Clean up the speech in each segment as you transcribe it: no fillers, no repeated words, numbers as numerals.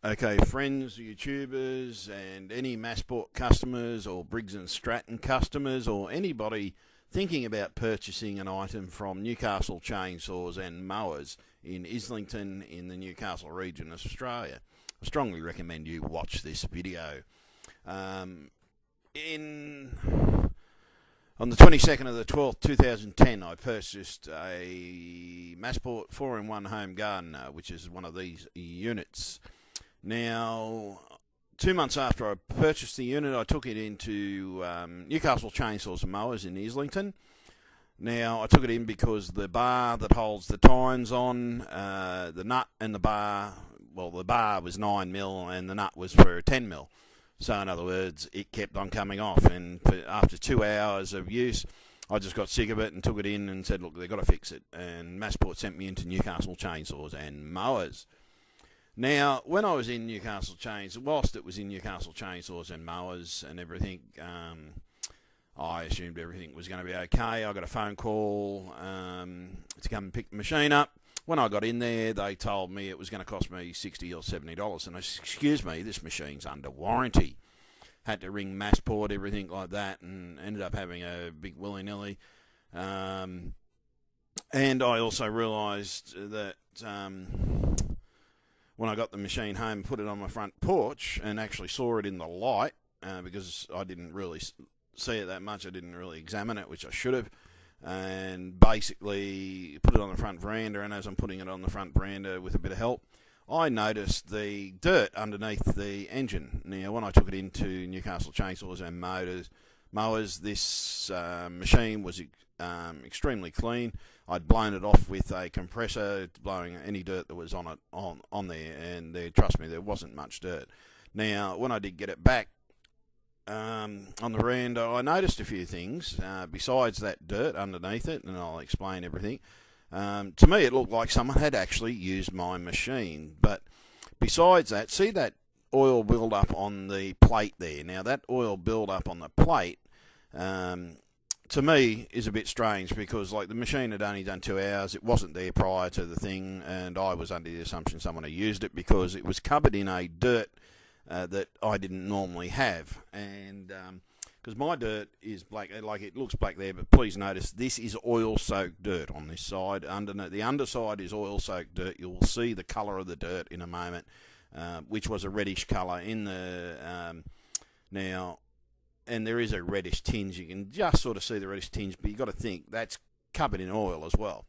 Okay, friends, YouTubers, and any Massport customers or Briggs& Stratton customers or anybody thinking about purchasing an item from Newcastle Chainsaws and Mowers in Islington in the Newcastle region of Australia, I strongly recommend you watch this video. On the 22nd of the 12th, 2010, I purchased a Massport 4-in-1 home gardener, which is one of these units. Now, 2 months after I purchased the unit, I took it into Newcastle Chainsaws and Mowers in Islington. Now, I took it in because the bar that holds the tines on, the nut and the bar, well, the bar was 9mm and the nut was for 10mm. So, in other words, it kept on coming off. And after 2 hours of use, I just got sick of it and took it in and said, look, they've got to fix it. And Massport sent me into Newcastle Chainsaws and Mowers. Now, when I was in Newcastle whilst it was in Newcastle Chainsaws and Mowers and everything, I assumed everything was going to be okay. I got a phone call to come and pick the machine up. When I got in there, they told me it was going to cost me $60 or $70. And I said, excuse me, this machine's under warranty. Had to ring Massport, everything like that, and ended up having a big willy-nilly. And I also realised that when I got the machine home, put it on my front porch and actually saw it in the light, because I didn't really see it that much. I didn't really examine it, which I should have. And basically put it on the front veranda, and as I'm putting it on the front veranda with a bit of help, I noticed the dirt underneath the engine. Now, when I took it into Newcastle Chainsaws and Mowers, this machine was extremely clean. I'd blown it off with a compressor, blowing any dirt that was on it on there, and trust me, there wasn't much dirt. Now, when I did get it back on the veranda, I noticed a few things besides that dirt underneath it, and I'll explain everything. To me, it looked like someone had actually used my machine. But besides that, see that oil build up on the plate there? Now, that oil build up on the plate, to me, is a bit strange, because like the machine had only done 2 hours. It wasn't there prior to the thing, and I was under the assumption someone had used it because it was covered in a dirt that I didn't normally have. And because my dirt is black, like it looks black there, but please notice this is oil-soaked dirt on this side. The underside is oil-soaked dirt. You'll see the colour of the dirt in a moment, which was a reddish colour in the now. And there is a reddish tinge. You can just sort of see the reddish tinge, but you've got to think that's covered in oil as well.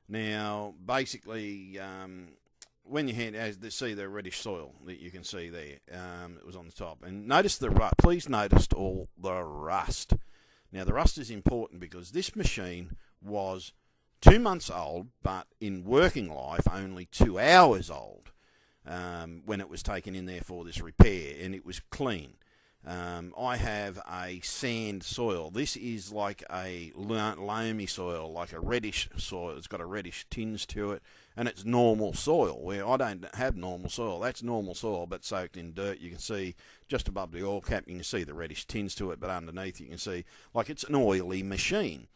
Now, basically, when you see the reddish soil that you can see there, it was on the top. And notice the rust. Please notice all the rust. Now, the rust is important because this machine was 2 months old, but in working life only 2 hours old when it was taken in there for this repair, and it was clean. I have a sand soil. This is like a loamy soil, like a reddish soil. It's got a reddish tinge to it, and it's normal soil, where I don't have normal soil. That's normal soil, but soaked in dirt. You can see just above the oil cap, you can see the reddish tinge to it, but underneath you can see like it's an oily machine.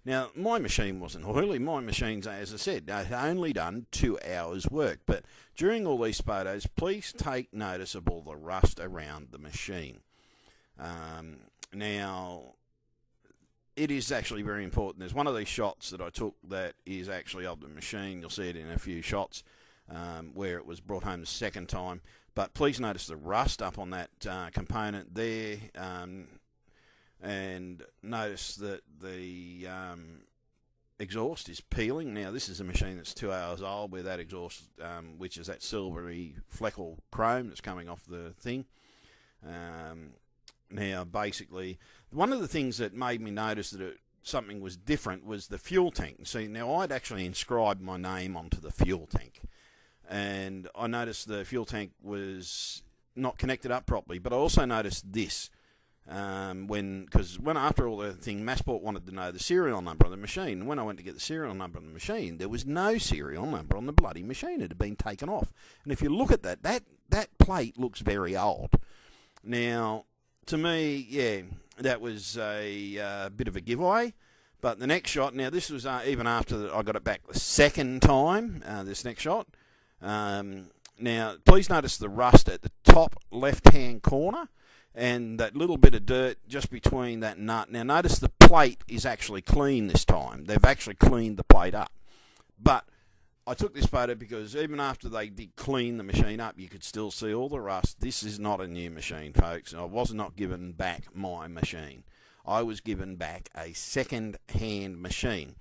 Now, my machine wasn't oily. My machine's, as I said, only done 2 hours work. But during all these photos, please take notice of all the rust around the machine. Now, it is actually very important. There's one of these shots that I took that is actually of the machine. You'll see it in a few shots where it was brought home the second time. But please notice the rust up on that component there, and notice that the exhaust is peeling. Now, this is a machine that's 2 hours old, where that exhaust, which is that silvery fleckle chrome that's coming off the thing. Now, basically, one of the things that made me notice that something was different was the fuel tank. See, now I'd actually inscribed my name onto the fuel tank, and I noticed the fuel tank was not connected up properly. But I also noticed this, because after all the thing, Massport wanted to know the serial number of the machine. When I went to get the serial number of the machine, there was no serial number on the bloody machine. It had been taken off. And if you look at that plate looks very old. Now, to me, yeah, that was a bit of a giveaway. But the next shot, now this was even after I got it back the second time, this next shot. Now, please notice the rust at the top left-hand corner and that little bit of dirt just between that nut. Now, notice the plate is actually clean this time. They've actually cleaned the plate up. But I took this photo because even after they did clean the machine up, you could still see all the rust. This is not a new machine, folks. I was not given back my machine. I was given back a second-hand machine.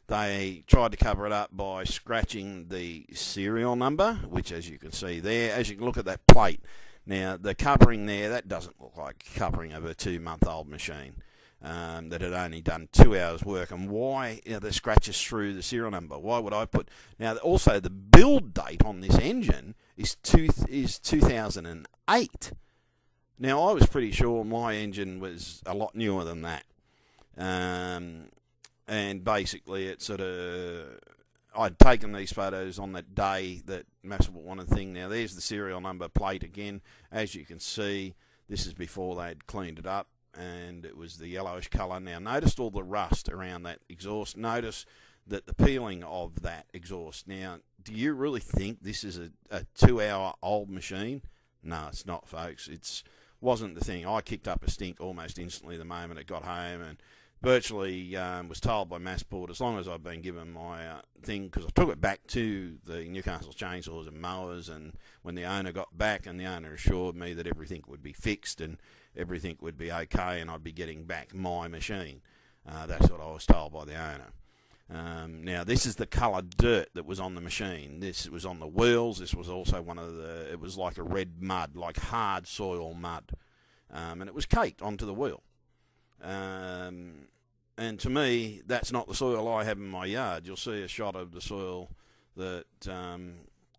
They tried to cover it up by scratching the serial number, which, as you can see there, as you can look at that plate. Now, the covering there, that doesn't look like covering of a 2-month-old machine that had only done 2 hours work. And why the scratches through the serial number? Why would I put... Now, also, the build date on this engine is 2008. Now, I was pretty sure my engine was a lot newer than that. And basically, it sort of... I'd taken these photos on that day that Massable wanted thing. Now, there's the serial number plate again. As you can see, this is before they'd cleaned it up, and it was the yellowish colour. Now, notice all the rust around that exhaust. Notice that the peeling of that exhaust. Now, do you really think this is a 2-hour-old machine? No, it's not, folks. It wasn't the thing. I kicked up a stink almost instantly the moment it got home, and virtually was told by Massport, as long as I've been given my thing, because I took it back to the Newcastle chainsaws and mowers, and when the owner got back, and the owner assured me that everything would be fixed and everything would be okay and I'd be getting back my machine. That's what I was told by the owner. Now, this is the coloured dirt that was on the machine. This was on the wheels. This was also it was like a red mud, like hard soil mud. And it was caked onto the wheel. And to me, that's not the soil I have in my yard. You'll see a shot of the soil that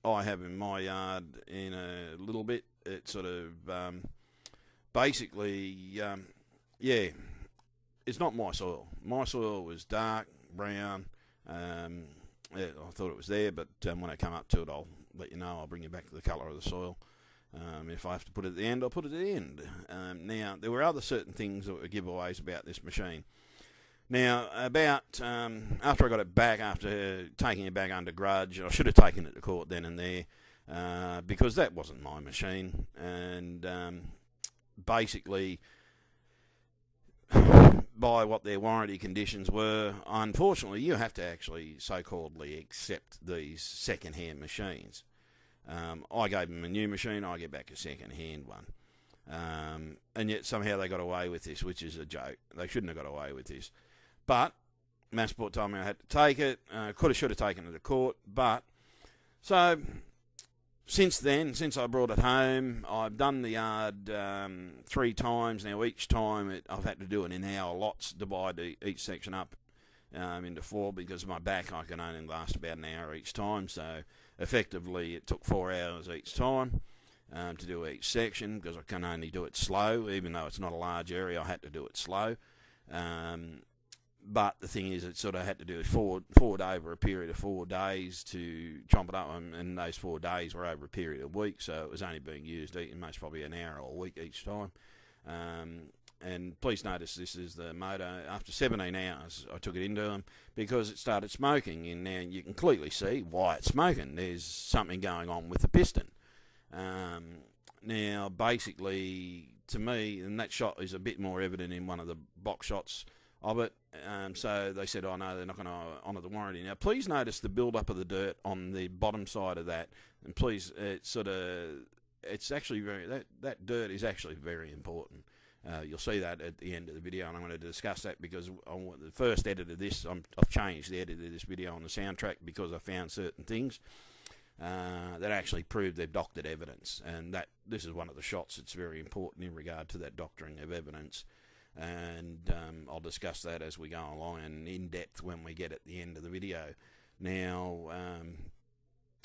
I have in my yard in a little bit. It's sort of basically, it's not my soil. My soil was dark brown. I thought it was there, but when I come up to it, I'll let you know. I'll bring you back to the colour of the soil. If I have to put it at the end, I'll put it at the end. Now, there were other certain things that were giveaways about this machine. Now, about after I got it back, after taking it back under grudge, I should have taken it to court then and there, because that wasn't my machine. And basically, by what their warranty conditions were, unfortunately, you have to actually so-calledly accept these second-hand machines. I gave them a new machine, I get back a second-hand one. And yet somehow they got away with this, which is a joke. They shouldn't have got away with this. But Massport told me I had to take it. Should have taken it to court. But so since then, since I brought it home, I've done the yard 3 times. Now each time I've had to do it in hour lots, divide each section up into 4, because of my back I can only last about an hour each time. So effectively it took 4 hours each time to do each section, because I can only do it slow. Even though it's not a large area, I had to do it slow. But the thing is, it sort of had to do it forward over a period of 4 days to chomp it up, and those 4 days were over a period of weeks, so it was only being used most probably an hour or a week each time. And please notice this is the motor. After 17 hours, I took it into them because it started smoking, and now you can clearly see why it's smoking. There's something going on with the piston. Now, basically, to me, and that shot is a bit more evident in one of the box shots of it. So they said, oh no, they're not going to honour the warranty. Now, please notice the build-up of the dirt on the bottom side of that, and please, it's actually that dirt is actually very important. You'll see that at the end of the video, and I'm going to discuss that because on the first edit of this, I've changed the edit of this video on the soundtrack because I found certain things that actually proved they've doctored evidence, and that this is one of the shots that's very important in regard to that doctoring of evidence. And I'll discuss that as we go along and in depth when we get at the end of the video. Now,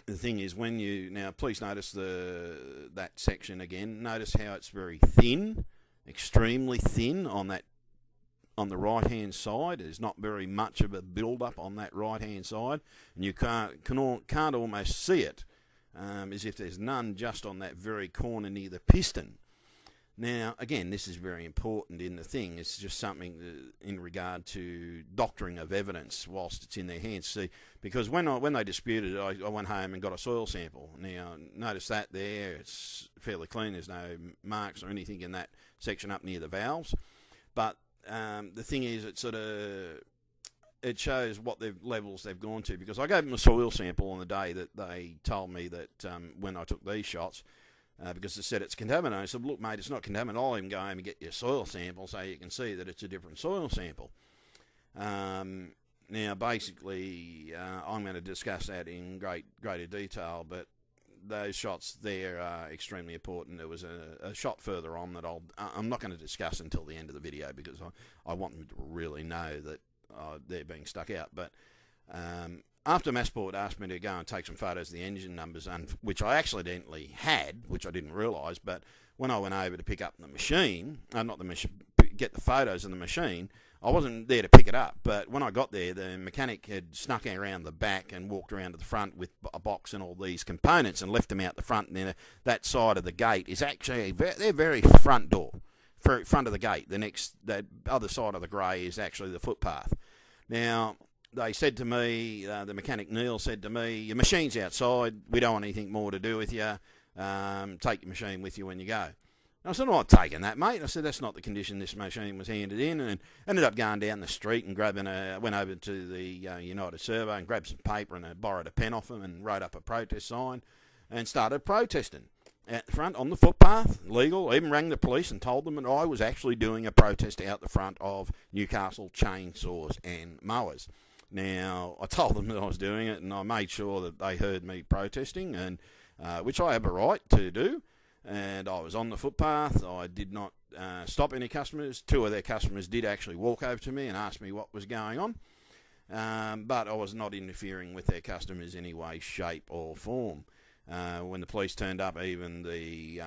the thing is, please notice that section again. Notice how it's very thin, extremely thin on the right hand side. There's not very much of a build up on that right hand side, and you can't almost see it, as if there's none just on that very corner near the piston. Now, again, this is very important in the thing. It's just something in regard to doctoring of evidence whilst it's in their hands. See, because when they disputed it, I went home and got a soil sample. Now, notice that there, it's fairly clean. There's no marks or anything in that section up near the valves. But the thing is, it shows what levels they've gone to, because I gave them a soil sample on the day that they told me that when I took these shots, because they said it's contaminated. I said, look, mate, it's not contaminated. I'll even go home and get your soil sample so you can see that it's a different soil sample. Now, basically, I'm going to discuss that in greater detail, but those shots there are extremely important. There was a shot further on that I'm not going to discuss until the end of the video, because I want them to really know that they're being stuck out. But after Massport asked me to go and take some photos of the engine numbers, which I accidentally had, which I didn't realise, but when I went over to pick up the machine, get the photos of the machine, I wasn't there to pick it up. But when I got there, the mechanic had snuck around the back and walked around to the front with a box and all these components and left them out the front. And then that side of the gate is actually their very front door, front of the gate. That other side of the grey is actually the footpath. Now, they said to me, the mechanic Neil said to me, your machine's outside, we don't want anything more to do with you, take your machine with you when you go. And I said, I'm not taking that, mate. I said, that's not the condition this machine was handed in, and ended up going down the street and went over to the United Survey and grabbed some paper and borrowed a pen off them and wrote up a protest sign and started protesting out the front on the footpath, legal. I even rang the police and told them that I was actually doing a protest out the front of Newcastle Chainsaws and Mowers. Now, I told them that I was doing it, and I made sure that they heard me protesting, and which I have a right to do. And I was on the footpath. I did not stop any customers. Two of their customers did actually walk over to me and ask me what was going on, but I was not interfering with their customers in any way, shape, or form. When the police turned up, even the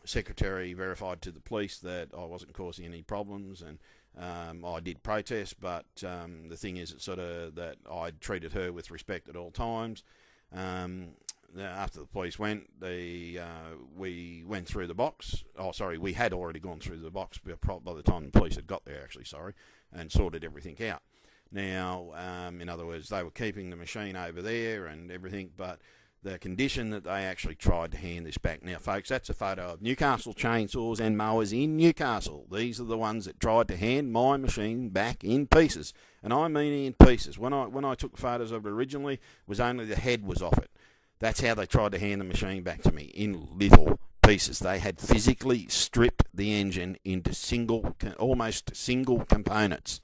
secretary verified to the police that I wasn't causing any problems, and I did protest, but the thing is, it's that I treated her with respect at all times. After the police went, we went through the box. Oh, sorry, we had already gone through the box by the time the police had got there, actually, and sorted everything out. Now, in other words, they were keeping the machine over there and everything, but the condition that they actually tried to hand this back. Now, folks, that's a photo of Newcastle Chainsaws and Mowers in Newcastle. These are the ones that tried to hand my machine back in pieces, and I mean in pieces. When I took photos of it originally, it was only the head was off it. That's how they tried to hand the machine back to me, in little pieces. They had physically stripped the engine into almost single components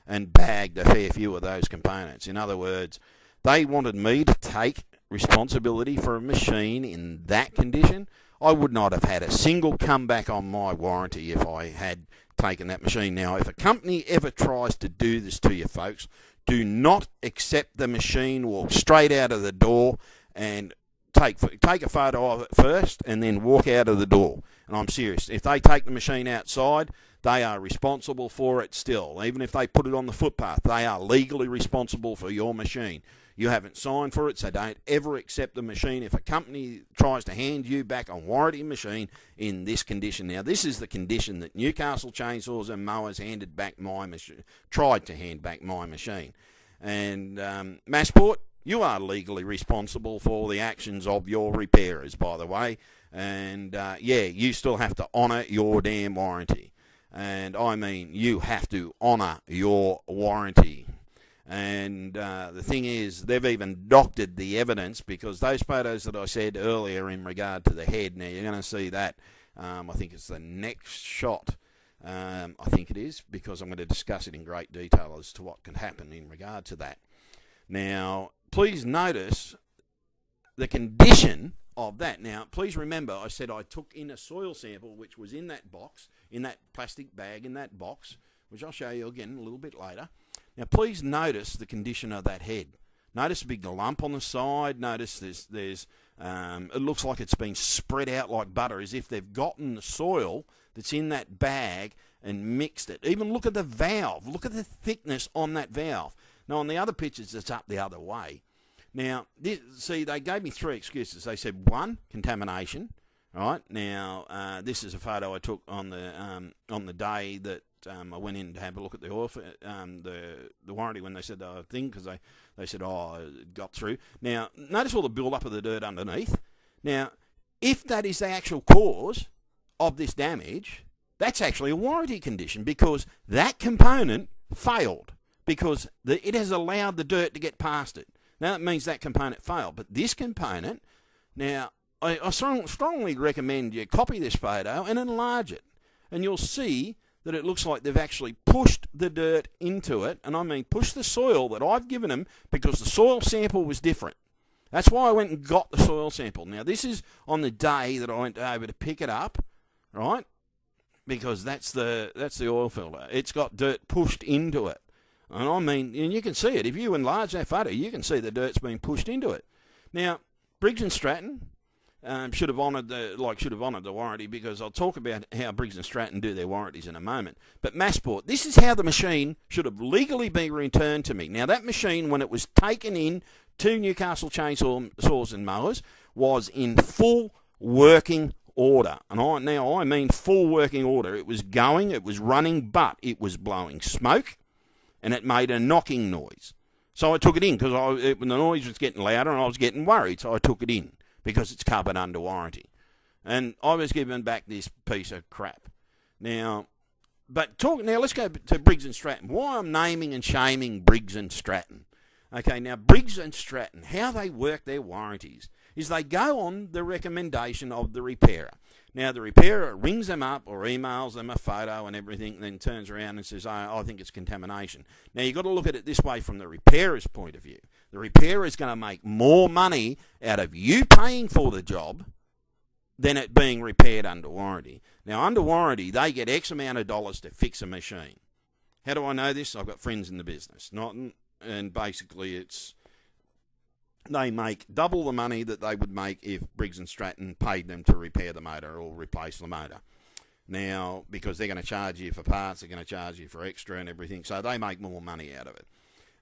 and bagged a fair few of those components. In other words, they wanted me to take responsibility for a machine in that condition. I would not have had a single comeback on my warranty if I had taken that machine. Now, if a company ever tries to do this to you, folks, do not accept the machine, walk straight out of the door and take a photo of it first and then walk out of the door. And I'm serious. If they take the machine outside, they are responsible for it still. Even if they put it on the footpath, they are legally responsible for your machine. You haven't signed for it, so don't ever accept the machine if a company tries to hand you back a warranty machine in this condition. Now, this is the condition that Newcastle Chainsaws and Mowers tried to hand back my machine. And Massport, you are legally responsible for the actions of your repairers, by the way. And, you still have to honour your damn warranty. And I mean, you have to honour your warranty. And the thing is, they've even doctored the evidence, because those photos that I said earlier in regard to the head, now you're going to see that, I think it's the next shot, I think it is, because I'm going to discuss it in great detail as to what can happen in regard to that. Now, please notice the condition of that. Now, please remember, I said I took in a soil sample, which was in that box, in that plastic bag in that box, which I'll show you again a little bit later. Now, please notice the condition of that head. Notice a big lump on the side. Notice there's it looks like it's been spread out like butter, as if they've gotten the soil that's in that bag and mixed it. Even look at the valve. Look at the thickness on that valve. Now, on the other pictures, it's up the other way. Now, see, they gave me three excuses. They said, one, contamination. Right now, this is a photo I took on the day that I went in to have a look at the oil, the warranty when they said the thing, because they said, oh, it got through. Now, notice all the build-up of the dirt underneath. Now, if that is the actual cause of this damage, that's actually a warranty condition, because that component failed, because it has allowed the dirt to get past it. Now, that means that component failed. But this component, now, I strongly recommend you copy this photo and enlarge it. And you'll see that it looks like they've actually pushed the dirt into it. And I mean push the soil that I've given them, because the soil sample was different. That's why I went and got the soil sample. Now, this is on the day that I went over to pick it up, right? Because that's the oil filter. It's got dirt pushed into it. And I mean, and you can see it. If you enlarge that photo, you can see the dirt's been pushed into it. Now, Briggs and Stratton should have honoured the warranty, because I'll talk about how Briggs and Stratton do their warranties in a moment. But Massport, this is how the machine should have legally been returned to me. Now, that machine, when it was taken in to Newcastle Chainsaws and Mowers, was in full working order. And I mean full working order. It was going, it was running, but it was blowing smoke, and it made a knocking noise. So I took it in, because when the noise was getting louder and I was getting worried, so I took it in, because it's covered under warranty. And I was given back this piece of crap. Now, let's go to Briggs and Stratton. Why I'm naming and shaming Briggs and Stratton. Okay, now Briggs and Stratton, how they work their warranties is they go on the recommendation of the repairer. Now, the repairer rings them up or emails them a photo and everything, and then turns around and says, oh, I think it's contamination. Now, you've got to look at it this way from the repairer's point of view. The repairer is going to make more money out of you paying for the job than it being repaired under warranty. Now, under warranty, they get X amount of dollars to fix a machine. How do I know this? I've got friends in the business. And basically, they make double the money that they would make if Briggs and Stratton paid them to repair the motor or replace the motor. Now, because they're going to charge you for parts, they're going to charge you for extra and everything, so they make more money out of it.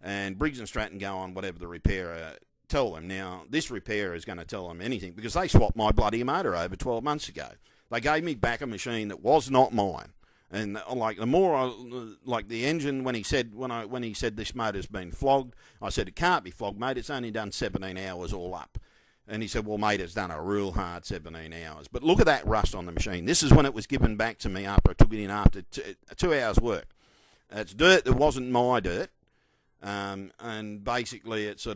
And Briggs and Stratton go on whatever the repairer tell them. Now, this repairer is going to tell them anything, because they swapped my bloody motor over 12 months ago. They gave me back a machine that was not mine. And the engine, when he said this motor's been flogged, I said, it can't be flogged, mate. It's only done 17 hours all up. And he said, well, mate, it's done a real hard 17 hours. But look at that rust on the machine. This is when it was given back to me after I took it in after 2 hours' work. It's dirt that wasn't my dirt. And basically, it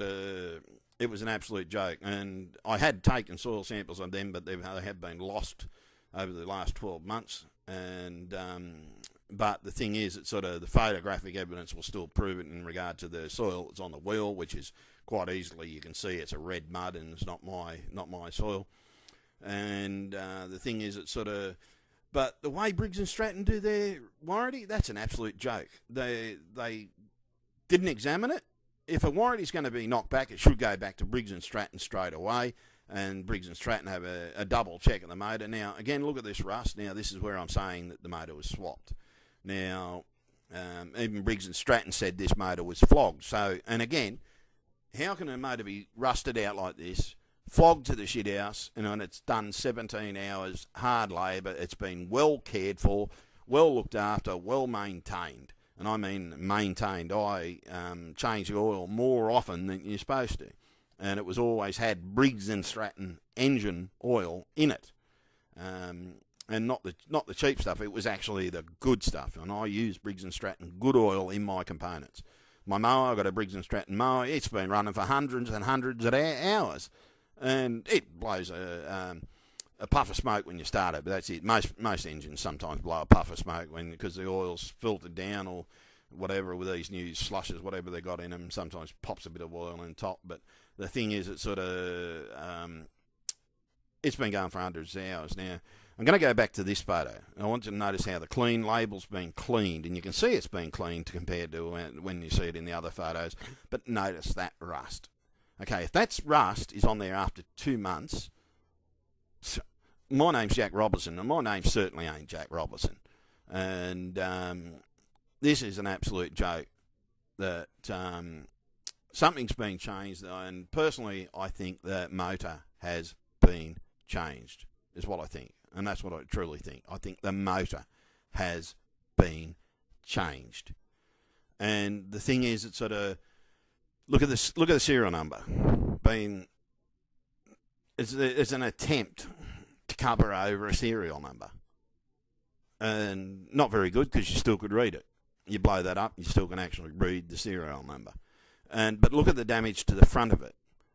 was an absolute joke. And I had taken soil samples on them, but they have been lost over the last 12 months. And but the thing is, it's the photographic evidence will still prove it in regard to the soil that's on the wheel, which is quite easily, you can see it's a red mud and it's not my soil. And the thing is, but the way Briggs and Stratton do their warranty, that's an absolute joke. They didn't examine it. If a warranty's going to be knocked back, it should go back to Briggs and Stratton straight away. And Briggs and Stratton have a double check of the motor. Now, again, look at this rust. Now, this is where I'm saying that the motor was swapped. Now, even Briggs and Stratton said this motor was flogged. So, and again, how can a motor be rusted out like this, flogged to the shithouse, and it's done 17 hours, hard labour, it's been well cared for, well looked after, well maintained. And I mean maintained. I change the oil more often than you're supposed to. And it was always had Briggs and Stratton engine oil in it, and not the cheap stuff. It was actually the good stuff, and I use Briggs and Stratton good oil in my components. My mower, I got a Briggs and Stratton mower. It's been running for hundreds and hundreds of hours, and it blows a puff of smoke when you start it. But that's it. Most engines sometimes blow a puff of smoke because the oil's filtered down or whatever with these new slushes, whatever they got in them. Sometimes pops a bit of oil on top, but the thing is, it's it's been going for hundreds of hours. Now, I'm going to go back to this photo. I want you to notice how the clean label's been cleaned, and you can see it's been cleaned compared to when you see it in the other photos. But notice that rust. Okay, if that rust is on there after 2 months, my name's Jack Robertson, and my name certainly ain't Jack Robertson. And this is an absolute joke that something's been changed, and personally I think the motor has been changed. is what I think. And that's what I truly think. I think the motor has been changed. And the thing is, it's sort of, look at the serial number. It's an attempt to cover over a serial number. And not very good, because you still could read it. You blow that up, you still can actually read the serial number. But look at the damage to the front of it.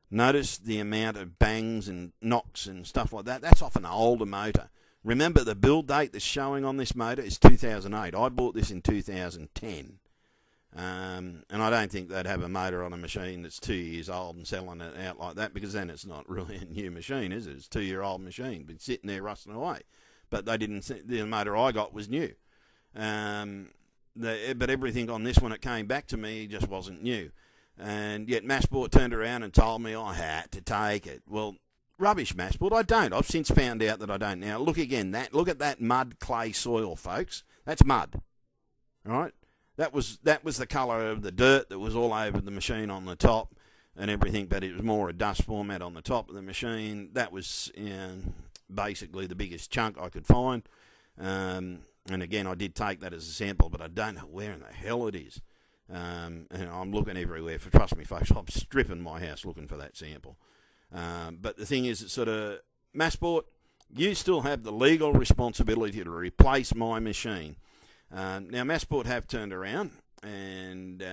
Notice the amount of bangs and knocks and stuff like that. That's off an older motor. Remember, the build date that's showing on this motor is 2008. I bought this in 2010. And I don't think they'd have a motor on a machine that's 2 years old and selling it out like that, because then it's not really a new machine, is it? It's a 2-year-old machine, been sitting there rusting away. But they didn't. The motor I got was new. But everything on this, when it came back to me, just wasn't new. And yet Massport turned around and told me I had to take it. Well, rubbish, Massport. I don't. I've since found out that I don't now. Look again. Look at that mud clay soil, folks. That's mud. All right? That was the colour of the dirt that was all over the machine on the top and everything, but it was more a dust format on the top of the machine. That was basically the biggest chunk I could find. And again, I did take that as a sample, but I don't know where in the hell it is. And I'm looking everywhere. Trust me, folks, I'm stripping my house looking for that sample. But the thing is, it's sort of, Massport, you still have the legal responsibility to replace my machine. Now, Massport have turned around and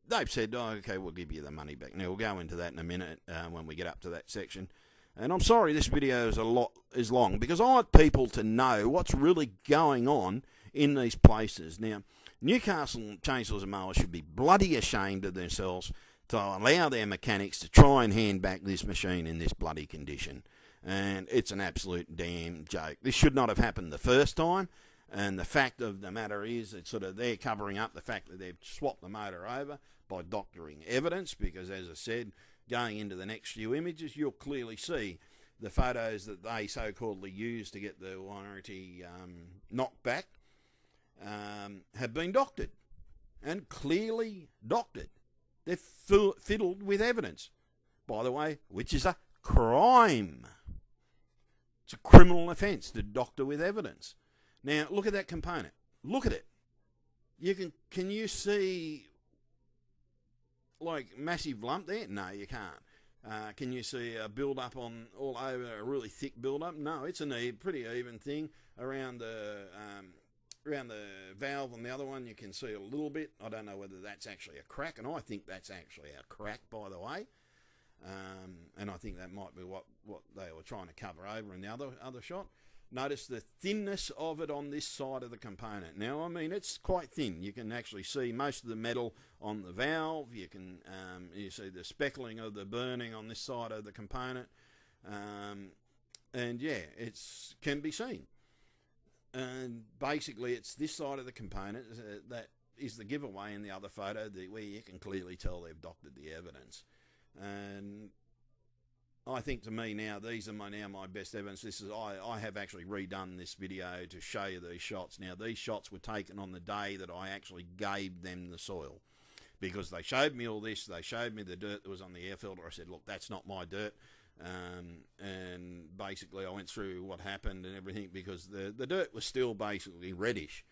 they've said, oh, okay, we'll give you the money back. Now, we'll go into that in a minute when we get up to that section. And I'm sorry this video is long, because I want people to know what's really going on in these places. Now, Newcastle chainsaws and mowers should be bloody ashamed of themselves to allow their mechanics to try and hand back this machine in this bloody condition. And it's an absolute damn joke. This should not have happened the first time. And the fact of the matter is, it's sort of they're covering up the fact that they've swapped the motor over by doctoring evidence, because, as I said, going into the next few images, you'll clearly see the photos that they so-calledly used to get the warranty knocked back have been doctored, and clearly doctored. They're fiddled with evidence, by the way, which is a crime. It's a criminal offence to doctor with evidence. Now, look at that component. Look at it. Can you see, like, massive lump there? No, you can't. Can you see a build-up on all over, a really thick build-up? No, it's a pretty even thing around the valve on the other one. You can see a little bit. I don't know whether that's actually a crack, and I think that's actually a crack, by the way. And I think that might be what they were trying to cover over in the other shot. Notice the thinness of it on this side of the component. Now, I mean, it's quite thin. You can actually see most of the metal on the valve. You can you see the speckling of the burning on this side of the component. And yeah, it's can be seen. And basically, it's this side of the component that is the giveaway in the other photo, where you can clearly tell they've doctored the evidence. And I think, to me now, these are my best evidence. This is I have actually redone this video to show you these shots. Now, these shots were taken on the day that I actually gave them the soil, because they showed me all this. They showed me the dirt that was on the air filter. I said, look, that's not my dirt. And basically I went through what happened and everything, because the dirt was still basically reddish,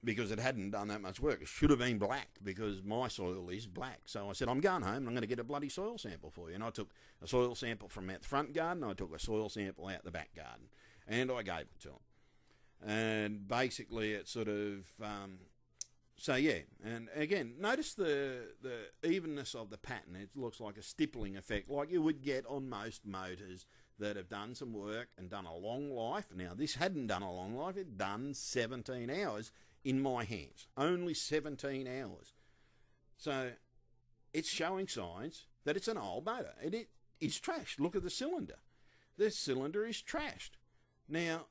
because it hadn't done that much work. It should have been black, because my soil is black. So I said, I'm going home and I'm going to get a bloody soil sample for you. And I took a soil sample from out the front garden. I took a soil sample out the back garden, and I gave it to them. And basically it sort of so yeah, and again, notice the evenness of the pattern. It looks like a stippling effect, like you would get on most motors that have done some work and done a long life. Now, this hadn't done a long life. It done 17 hours in my hands. Only 17 hours. So it's showing signs that it's an old motor. It is trashed. Look at the cylinder. The cylinder is trashed. Now,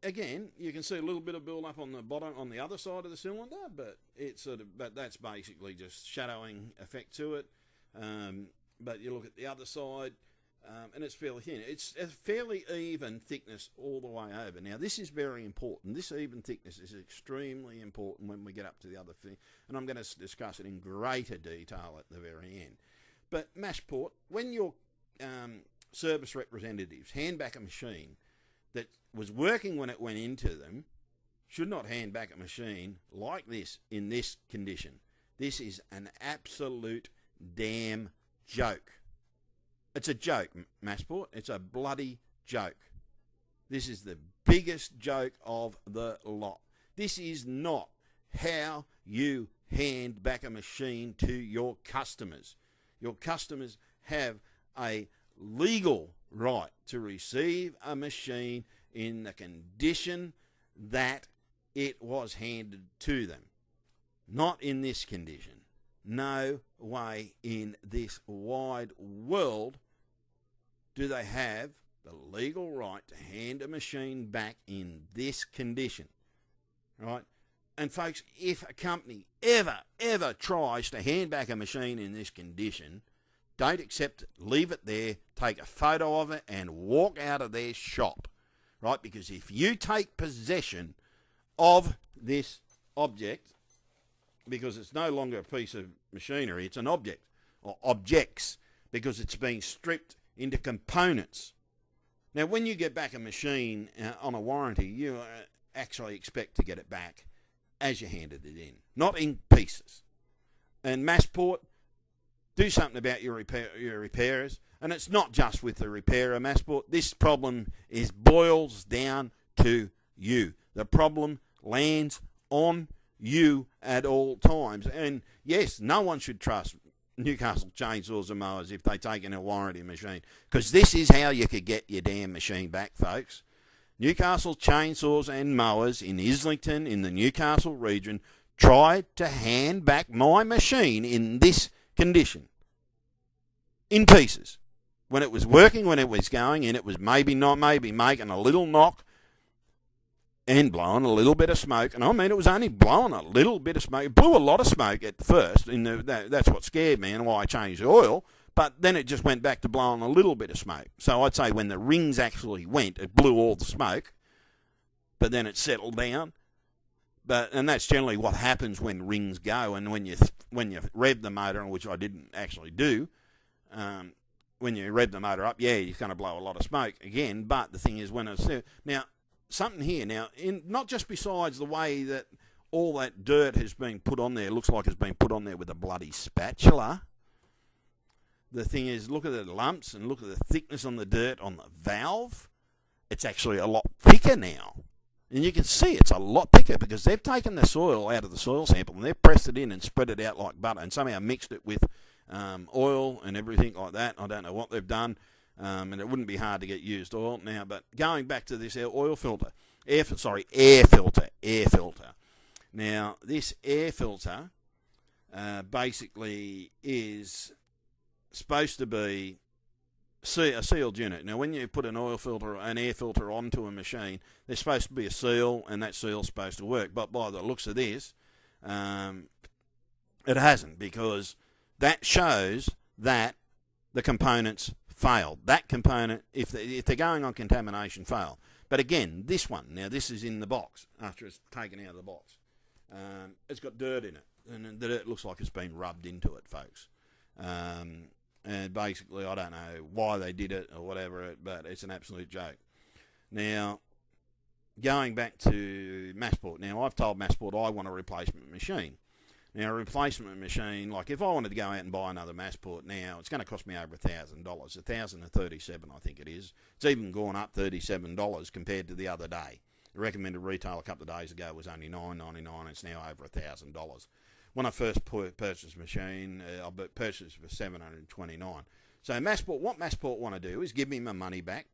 again, you can see a little bit of build-up on the bottom, on the other side of the cylinder, but that's basically just shadowing effect to it. But you look at the other side, and it's fairly thin. It's a fairly even thickness all the way over. Now, this is very important. This even thickness is extremely important when we get up to the other thing, and I'm going to discuss it in greater detail at the very end. But Massport, when you're service representatives hand back a machine that was working when it went into them should not hand back a machine like this in this condition. This is an absolute damn joke. It's a joke, Massport. It's a bloody joke. This is the biggest joke of the lot. This is not how you hand back a machine to your customers. Your customers have a legal right to receive a machine in the condition that it was handed to them. Not in this condition. No way in this wide world do they have the legal right to hand a machine back in this condition. Right? And folks, if a company ever tries to hand back a machine in this condition, don't accept it. Leave it there, take a photo of it, and walk out of their shop. Right? Because if you take possession of this object, because it's no longer a piece of machinery, it's an object, or objects, because it's been stripped into components. Now, when you get back a machine on a warranty, you actually expect to get it back as you handed it in, not in pieces. And Massport, do something about your repairers. And it's not just with the repairer, Massport. This problem boils down to you. The problem lands on you at all times. And yes, no one should trust Newcastle chainsaws and mowers if they take in a warranty machine, because this is how you could get your damn machine back, folks. Newcastle chainsaws and mowers in Islington, in the Newcastle region, tried to hand back my machine in this condition, in pieces. When it was working, when it was going, and it was maybe making a little knock and blowing a little bit of smoke. And I mean, it was only blowing a little bit of smoke. It blew a lot of smoke at first. That's what scared me and why I changed the oil. But then it just went back to blowing a little bit of smoke. So I'd say when the rings actually went, it blew all the smoke. But then it settled down. And that's generally what happens when rings go. And when you rev the motor, which I didn't actually do, when you rev the motor up, yeah, you're going to blow a lot of smoke again. But the thing is, when it's now, something here now, not just besides the way that all that dirt has been put on there, looks like it's been put on there with a bloody spatula. The thing is, look at the lumps and look at the thickness on the dirt on the valve. It's actually a lot thicker now. And you can see it's a lot thicker because they've taken the soil out of the soil sample and they've pressed it in and spread it out like butter and somehow mixed it with oil and everything like that. I don't know what they've done. And it wouldn't be hard to get used oil now. But going back to this oil filter, air filter. Now, this air filter basically is supposed to be a sealed unit. Now, when you put an air filter onto a machine, there's supposed to be a seal, and that seal's supposed to work. But by the looks of this, it hasn't, because that shows that the components failed. That component, if they're going on contamination, failed. But again, this one, now this is in the box after it's taken out of the box. It's got dirt in it, and the dirt looks like it's been rubbed into it, folks. And basically, I don't know why they did it or whatever, but it's an absolute joke. Now, going back to Massport. Now, I've told Massport I want a replacement machine. Now, a replacement machine, like if I wanted to go out and buy another Massport now, it's going to cost me over $1,000. $1,037, I think it is. It's even gone up $37 compared to the other day. The recommended retail a couple of days ago was only $9.99. It's now over $1,000. When I first purchased the machine, I purchased it for $729. So what Massport want to do is give me my money back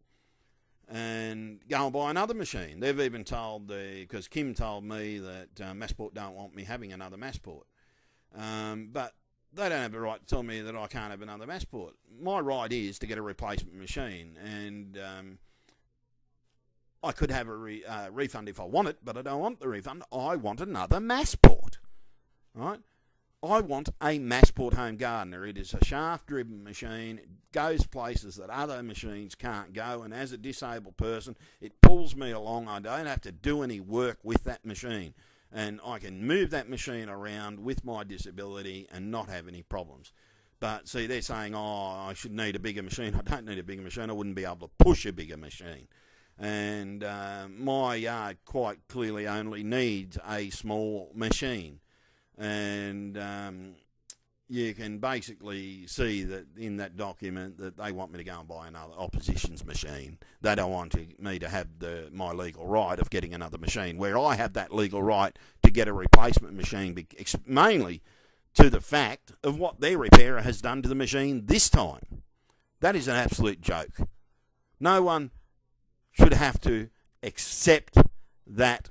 and go and buy another machine. They've even told because Kim told me that Massport don't want me having another Massport. But they don't have a right to tell me that I can't have another Massport. My right is to get a replacement machine, and I could have a refund if I want it, but I don't want the refund. I want another Massport. Right? I want a Massport Home Gardener. It is a shaft-driven machine. It goes places that other machines can't go, and as a disabled person, it pulls me along. I don't have to do any work with that machine, and I can move that machine around with my disability and not have any problems. But see, they're saying, oh, I should need a bigger machine. I don't need a bigger machine. I wouldn't be able to push a bigger machine. And my yard quite clearly only needs a small machine. And you can basically see that in that document that they want me to go and buy another opposition's machine. They don't want me to have my legal right of getting another machine, where I have that legal right to get a replacement machine, mainly to the fact of what their repairer has done to the machine this time. That is an absolute joke. No one should have to accept that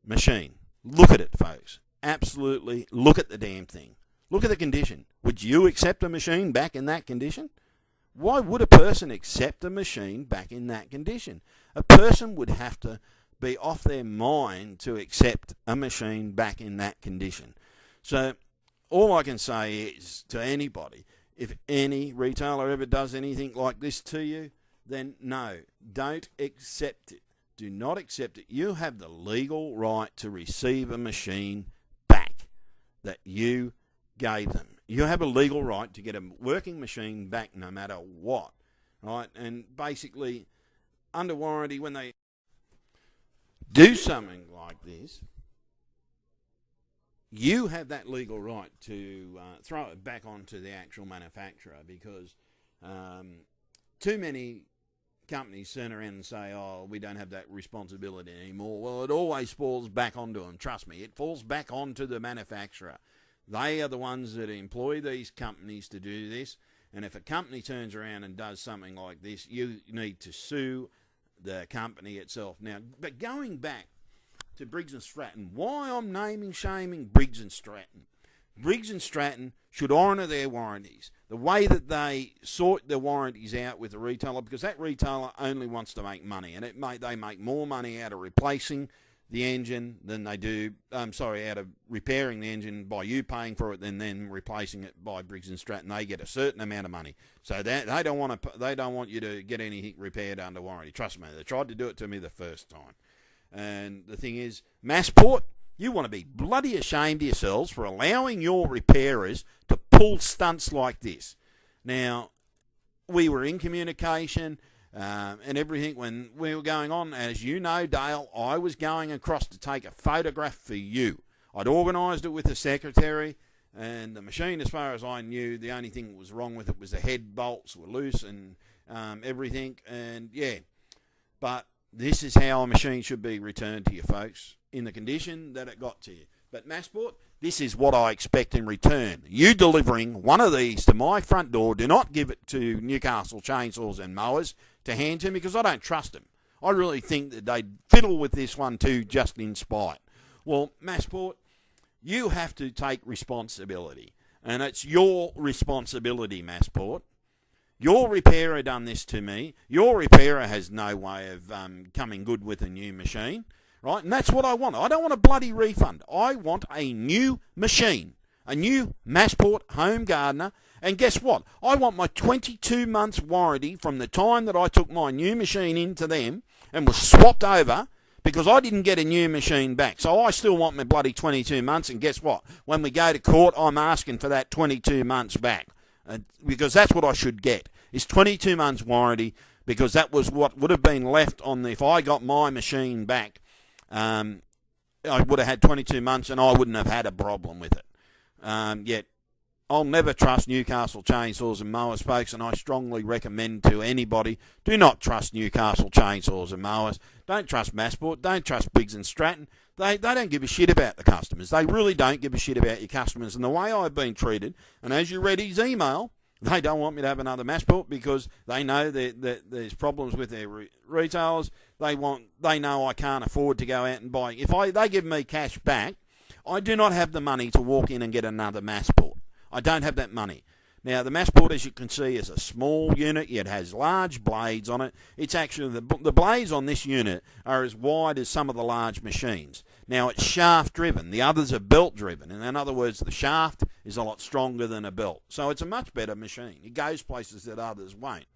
machine. Look at it, folks. Absolutely look at the damn thing. Look at the condition. Would you accept a machine back in that condition? Why would a person accept a machine back in that condition? A person would have to be off their mind to accept a machine back in that condition. So all I can say is to anybody, if any retailer ever does anything like this to you, then no, don't accept it. Do not accept it. You have the legal right to receive a machine back that you gave them. You have a legal right to get a working machine back no matter what, right? And basically, under warranty, when they do something like this, you have that legal right to throw it back onto the actual manufacturer, because too many companies turn around and say, oh, we don't have that responsibility anymore. Well, it always falls back onto them. Trust me, it falls back onto the manufacturer. They are the ones that employ these companies to do this. And if a company turns around and does something like this, you need to sue the company itself. Now, but going back to Briggs & Stratton, why I'm naming shaming Briggs & Stratton. Briggs & Stratton should honour their warranties. The way that they sort their warranties out with the retailer, because that retailer only wants to make money, and they make more money out of replacing the engine than they do, out of repairing the engine by you paying for it than then replacing it by Briggs & Stratton. They get a certain amount of money. So that they don't want you to get anything repaired under warranty. Trust me, they tried to do it to me the first time. And the thing is, Massport, you want to be bloody ashamed of yourselves for allowing your repairers to pull stunts like this. Now, we were in communication and everything when we were going on. As you know, Dale, I was going across to take a photograph for you. I'd organised it with the secretary, and the machine, as far as I knew, the only thing that was wrong with it was the head bolts were loose and everything. And, yeah, but this is how a machine should be returned to you, folks, in the condition that it got to you. But Massport, this is what I expect in return. You delivering one of these to my front door. Do not give it to Newcastle Chainsaws and Mowers to hand to me, because I don't trust them. I really think that they'd fiddle with this one too, just in spite. Well, Massport, you have to take responsibility, and it's your responsibility, Massport. Your repairer done this to me. Your repairer has no way of coming good with a new machine, right? And that's what I want. I don't want a bloody refund. I want a new machine, a new Massport home gardener. And guess what? I want my 22 months warranty from the time that I took my new machine into them and was swapped over, because I didn't get a new machine back. So I still want my bloody 22 months. And guess what? When we go to court, I'm asking for that 22 months back. Because that's what I should get, is 22 months warranty, because that was what would have been left on if I got my machine back. I would have had 22 months and I wouldn't have had a problem with it. Yet I'll never trust Newcastle Chainsaws and Mowers, folks, and I strongly recommend to anybody, do not trust Newcastle Chainsaws and Mowers. Don't trust Massport. Don't trust Briggs & Stratton. They don't give a shit about the customers. They really don't give a shit about your customers. And the way I've been treated, and as you read his email, they don't want me to have another Massport because they know that there's problems with their retailers. They know I can't afford to go out and buy. If they give me cash back, I do not have the money to walk in and get another Massport. I don't have that money. Now, the Massport, as you can see, is a small unit. It has large blades on it. It's actually, the blades on this unit are as wide as some of the large machines. Now, it's shaft-driven. The others are belt-driven. And in other words, the shaft is a lot stronger than a belt. So it's a much better machine. It goes places that others won't.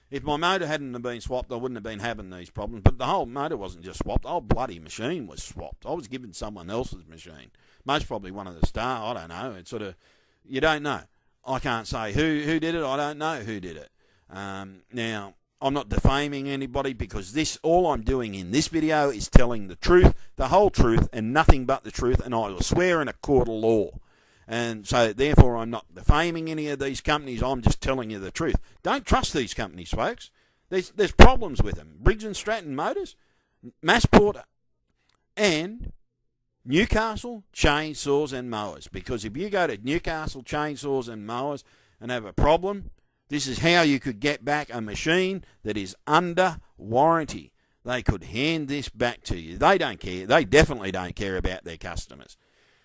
If my motor hadn't have been swapped, I wouldn't have been having these problems. But the whole motor wasn't just swapped. The whole bloody machine was swapped. I was given someone else's machine. Most probably one of the staff. I don't know. It's sort of, you don't know. I can't say who did it. I don't know who did it. Now, I'm not defaming anybody, because all I'm doing in this video is telling the truth, the whole truth, and nothing but the truth, and I will swear in a court of law. And so, therefore, I'm not defaming any of these companies. I'm just telling you the truth. Don't trust these companies, folks. There's problems with them. Briggs & Stratton Motors, Massport, and Newcastle Chainsaws and Mowers. Because if you go to Newcastle Chainsaws and Mowers and have a problem, this is how you could get back a machine that is under warranty. They could hand this back to you. They don't care. They definitely don't care about their customers.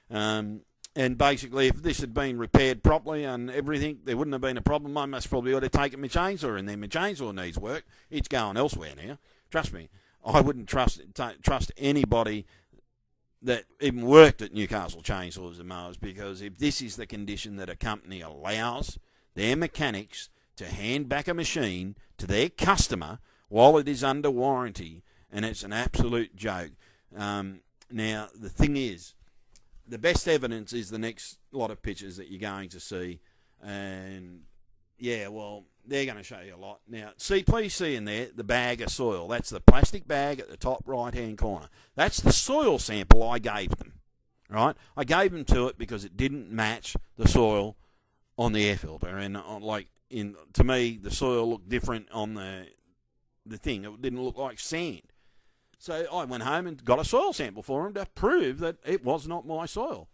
And basically, if this had been repaired properly and everything, there wouldn't have been a problem. I must probably ought to take my chainsaw, and then my chainsaw needs work. It's going elsewhere now. Trust me. I wouldn't trust anybody that even worked at Newcastle Chainsaws and Mowers, because if this is the condition that a company allows their mechanics to hand back a machine to their customer while it is under warranty, and it's an absolute joke. Now, the thing is, the best evidence is the next lot of pictures that you're going to see, and yeah, well, they're going to show you a lot. Now, please see in there the bag of soil. That's the plastic bag at the top right-hand corner. That's the soil sample I gave them, right? I gave them to it because it didn't match the soil on the air filter, and to me, the soil looked different on the thing. It didn't look like sand. So I went home and got a soil sample for them to prove that it was not my soil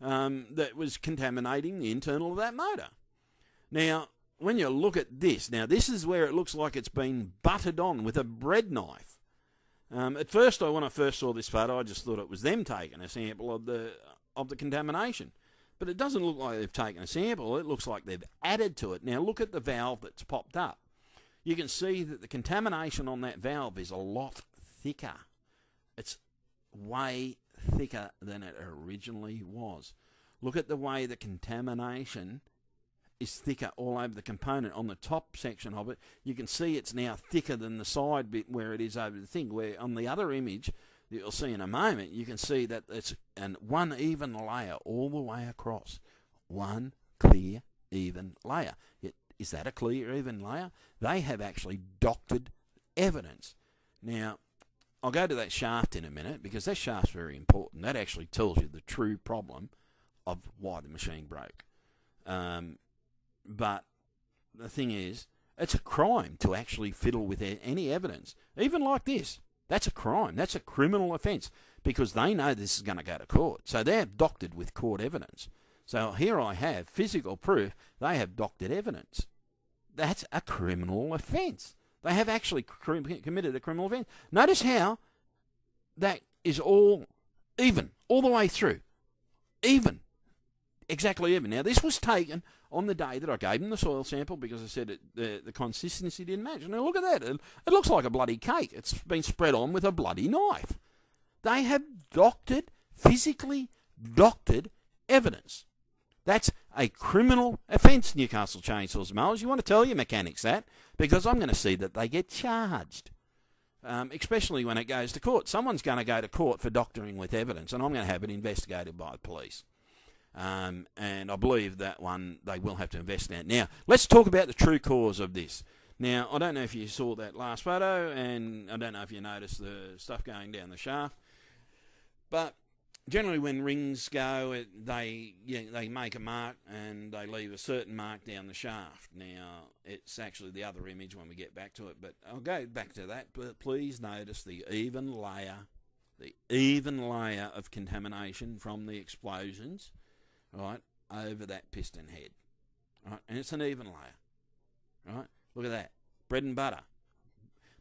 that was contaminating the internal of that motor. Now, when you look at this, this is where it looks like it's been buttered on with a bread knife. At first, when I first saw this photo, I just thought it was them taking a sample of the contamination. But it doesn't look like they've taken a sample. It looks like they've added to it. Now, look at the valve that's popped up. You can see that the contamination on that valve is a lot thicker. It's way thicker than it originally was. Look at the way the contamination is thicker all over the component. On the top section of it, you can see it's now thicker than the side bit where it is over the thing, where on the other image that you'll see in a moment, you can see that it's one even layer all the way across. One clear, even layer. Is that a clear, even layer? They have actually doctored evidence. Now, I'll go to that shaft in a minute, because that shaft's very important. That actually tells you the true problem of why the machine broke. But the thing is, it's a crime to actually fiddle with any evidence. Even like this, that's a crime. That's a criminal offence, because they know this is going to go to court. So they're doctored with court evidence. So here I have physical proof they have doctored evidence. That's a criminal offence. They have actually committed a criminal offence. Notice how that is all even, all the way through. Even. Exactly even. Now, this was taken on the day that I gave them the soil sample, because I said the consistency didn't match. Now, look at that. It looks like a bloody cake. It's been spread on with a bloody knife. They have physically doctored evidence. That's a criminal offence, Newcastle Chainsaws and Mowers. You want to tell your mechanics that, because I'm going to see that they get charged, especially when it goes to court. Someone's going to go to court for doctoring with evidence, and I'm going to have it investigated by the police. And I believe that one they will have to investigate. Now, let's talk about the true cause of this. Now, I don't know if you saw that last photo, and I don't know if you noticed the stuff going down the shaft, but generally when rings go, they make a mark, and they leave a certain mark down the shaft. Now, it's actually the other image when we get back to it, but I'll go back to that. But please notice the even layer of contamination from the explosions, right, over that piston head, right, and it's an even layer, right. Look at that, bread and butter.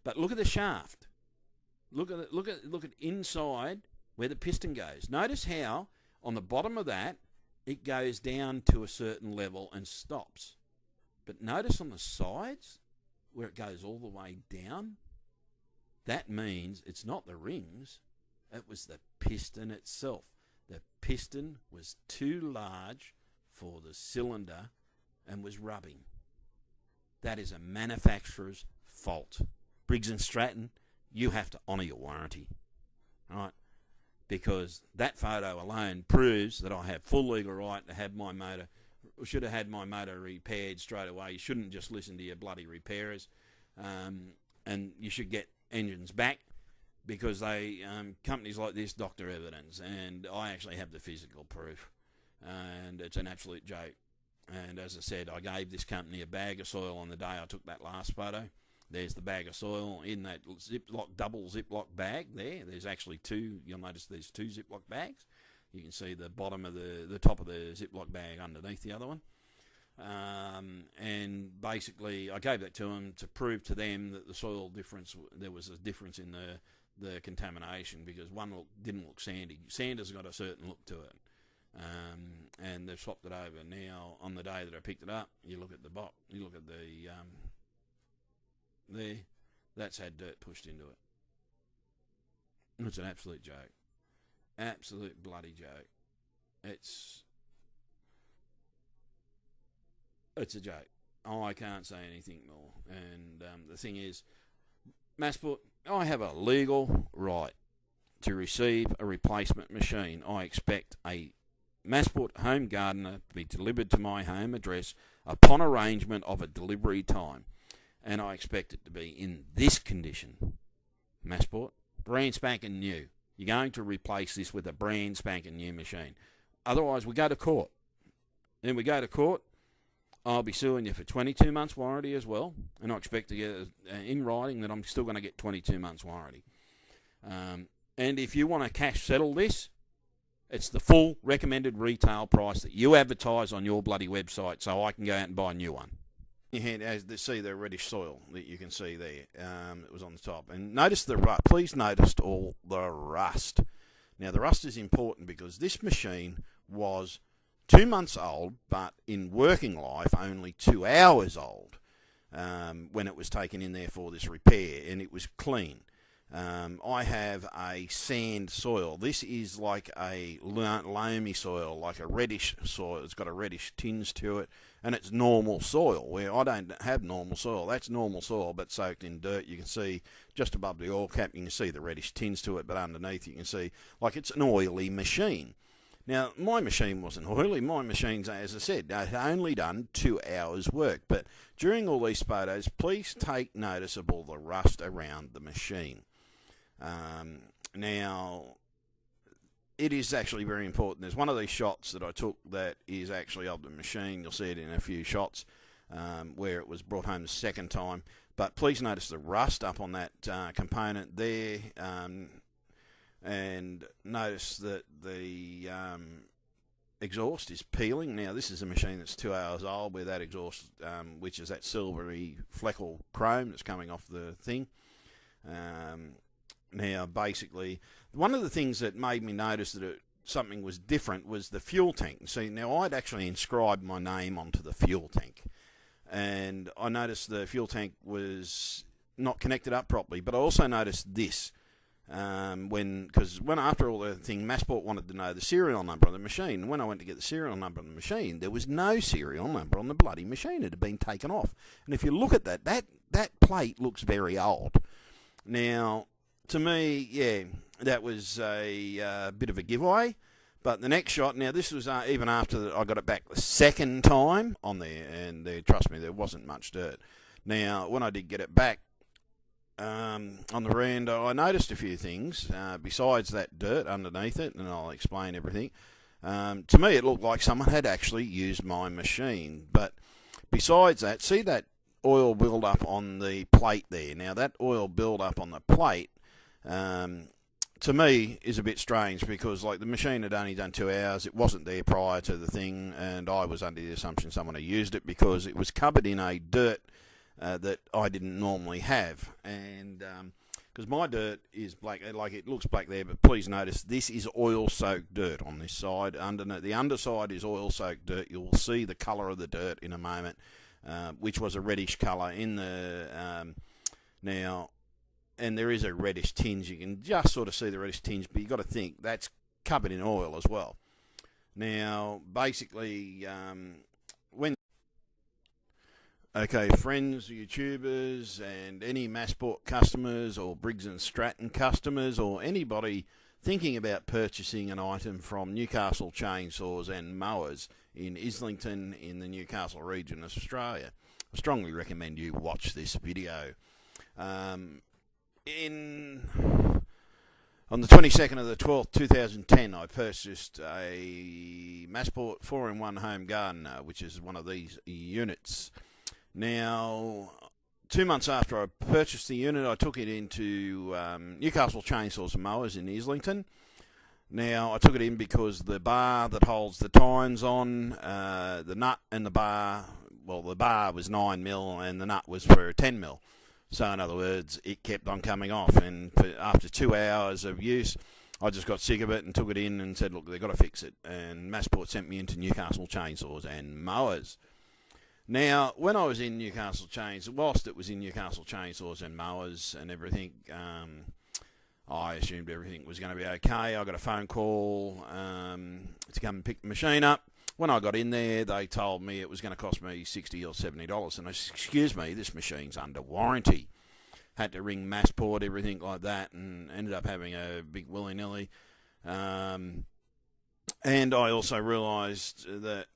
But look at the shaft. Look at inside where the piston goes. Notice how on the bottom of that it goes down to a certain level and stops. But notice on the sides where it goes all the way down. That means it's not the rings. It was the piston itself. The piston was too large for the cylinder and was rubbing. That is a manufacturer's fault. Briggs & Stratton, you have to honour your warranty, right? Because that photo alone proves that I have full legal right to have my motor should have had my motor repaired straight away. You shouldn't just listen to your bloody repairers, and you should get engines back, because they companies like this doctor evidence, and I actually have the physical proof, and it's an absolute joke. And as I said, I gave this company a bag of soil on the day I took that last photo. There's the bag of soil in that double Ziploc bag there. There's actually two. You'll notice there's two Ziploc bags. You can see the bottom of the top of the Ziploc bag underneath the other one. And basically, I gave that to them to prove to them that the soil difference, there was a difference in the contamination, because one didn't look sandy. Sand has got a certain look to it. And they've swapped it over. Now, on the day that I picked it up, you look at the box, you look at the there, that's had dirt pushed into it. It's an absolute joke. Absolute bloody joke. It's a joke. I can't say anything more. And the thing is, Massport, I have a legal right to receive a replacement machine. I expect a Massport home gardener to be delivered to my home address upon arrangement of a delivery time, and I expect it to be in this condition. Massport, brand spanking new. You're going to replace this with a brand spanking new machine. Otherwise, we go to court. Then we go to court, I'll be suing you for 22 months warranty as well, and I expect to get in writing that I'm still going to get 22 months warranty. And if you want to cash settle this, it's the full recommended retail price that you advertise on your bloody website, so I can go out and buy a new one. You see the reddish soil that you can see there. It was on the top. And notice the rust. Please notice all the rust. Now, the rust is important because this machine was 2 months old, but in working life only 2 hours old when it was taken in there for this repair, and it was clean. I have a sand soil. This is like a loamy soil, like a reddish soil. It's got a reddish tinge to it, and it's normal soil, where I don't have normal soil. That's normal soil, but soaked in dirt. You can see just above the oil cap, you can see the reddish tinge to it, but underneath you can see like it's an oily machine. Now, my machine wasn't oily. My machine's, as I said, only done 2 hours work. But during all these photos, please take notice of all the rust around the machine. Now, it is actually very important. There's one of these shots that I took that is actually of the machine. You'll see it in a few shots where it was brought home the second time. But please notice the rust up on that component there. And notice that the exhaust is peeling. Now, this is a machine that's 2 hours old, where that exhaust, which is that silvery fleckle chrome that's coming off the thing. Now, basically, one of the things that made me notice that something was different was the fuel tank. See, now I'd actually inscribed my name onto the fuel tank, and I noticed the fuel tank was not connected up properly, but I also noticed this. Because after all the thing, Massport wanted to know the serial number of the machine. When I went to get the serial number of the machine, there was no serial number on the bloody machine. It had been taken off. And if you look at that plate looks very old. Now, to me, yeah, that was a bit of a giveaway. But the next shot, now this was even after I got it back the second time on there, and trust me, there wasn't much dirt. Now, when I did get it back, on the veranda, I noticed a few things besides that dirt underneath it, and I'll explain everything. To me, it looked like someone had actually used my machine. But besides that, see that oil build up on the plate there. Now, that oil build up on the plate, to me, is a bit strange, because like the machine had only done 2 hours. It wasn't there prior to the thing, and I was under the assumption someone had used it because it was covered in a dirt that I didn't normally have. And because my dirt is black, like it looks black there, but please notice this is oil-soaked dirt on this side. The underside is oil-soaked dirt. You'll see the colour of the dirt in a moment, which was a reddish colour in the now. And there is a reddish tinge. You can just sort of see the reddish tinge, but you've got to think that's covered in oil as well. Now, basically, okay, friends, YouTubers, and any Massport customers or Briggs & Stratton customers or anybody thinking about purchasing an item from Newcastle Chainsaws and Mowers in Islington in the Newcastle region of Australia. I strongly recommend you watch this video. On the 22nd of the 12th, 2010, I purchased a Massport 4-in-1 home gardener, which is one of these units. Now, 2 months after I purchased the unit, I took it into Newcastle Chainsaws and Mowers in Islington. Now, I took it in because the bar that holds the tines on, the nut and the bar, well, the bar was 9mm and the nut was for 10mm. So, in other words, it kept on coming off. And after 2 hours of use, I just got sick of it and took it in and said, look, they've got to fix it. And Massport sent me into Newcastle Chainsaws and Mowers. Now, when I was in Newcastle whilst it was in Newcastle Chainsaws and Mowers and everything, I assumed everything was going to be okay. I got a phone call to come and pick the machine up. When I got in there, they told me it was going to cost me $60 or $70. And I said, excuse me, this machine's under warranty. Had to ring Massport, everything like that, and ended up having a big willy-nilly. And I also realised that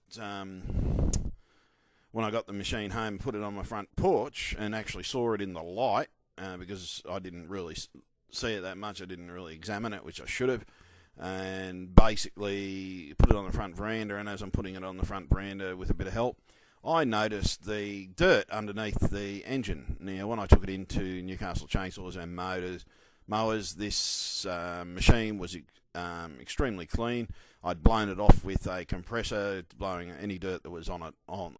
when I got the machine home, put it on my front porch and actually saw it in the light, because I didn't really see it that much. I didn't really examine it, which I should have. And basically put it on the front veranda, and as I'm putting it on the front veranda with a bit of help, I noticed the dirt underneath the engine. Now, when I took it into Newcastle Chainsaws and Mowers, this machine was extremely clean. I'd blown it off with a compressor, blowing any dirt that was on it